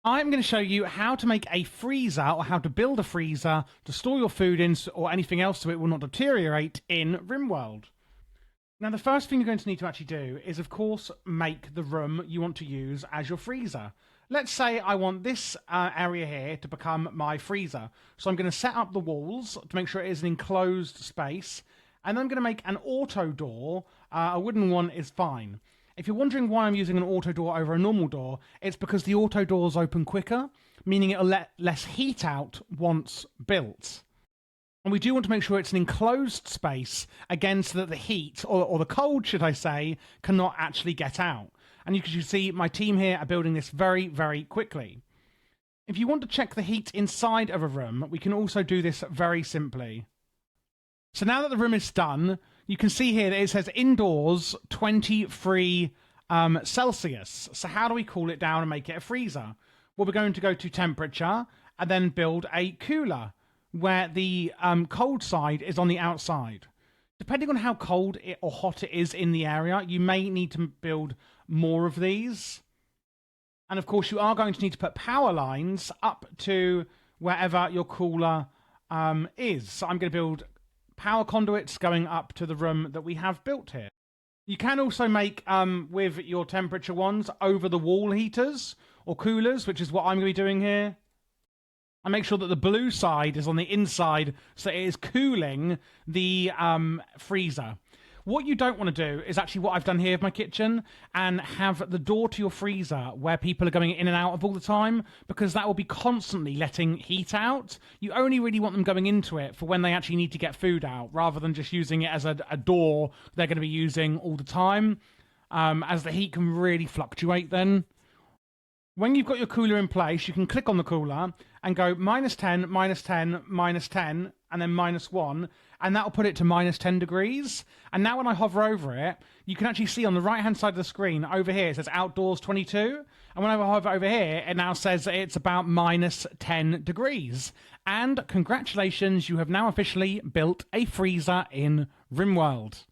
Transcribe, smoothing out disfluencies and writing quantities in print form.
I'm going to show you how to make a freezer or how to build a freezer to store your food in or anything else so it will not deteriorate in Rimworld. Now, the first thing you're going to need to actually do is, of course, make the room you want to use as your freezer. Let's say I want this area here to become my freezer. So I'm going to set up the walls to make sure it is an enclosed space. And I'm going to make an auto door. A wooden one is fine. If you're wondering why I'm using an auto door over a normal door, it's because the auto doors open quicker, meaning it'll let less heat out once built. And we do want to make sure it's an enclosed space, again, so that the heat, or the cold, should I say, cannot actually get out. And you can see my team here are building this very, very quickly. If you want to check the heat inside of a room, we can also do this very simply. So now that the room is done, you can see here that it says indoors 23 Celsius. So how do we cool it down and make it a freezer? Well, we're going to go to temperature and then build a cooler where the cold side is on the outside. Depending on how cold or hot it is in the area, you may need to build more of these. And of course, you are going to need to put power lines up to wherever your cooler is. So I'm going to build power conduits going up to the room that we have built here. You can also make, with your temperature ones, over the wall heaters or coolers, which is what I'm going to be doing here. And make sure that the blue side is on the inside so it is cooling the freezer. What you don't want to do is actually what I've done here with my kitchen and have the door to your freezer where people are going in and out of all the time, because that will be constantly letting heat out. You only really want them going into it for when they actually need to get food out, rather than just using it as a door they're going to be using all the time, as the heat can really fluctuate then. When you've got your cooler in place, you can click on the cooler and go -10, -10, -10, and then -1, and that will put it to -10 degrees. And now when I hover over it, you can actually see on the right-hand side of the screen, over here, it says outdoors 22. And when I hover over here, it now says that it's about -10 degrees. And congratulations, you have now officially built a freezer in Rimworld.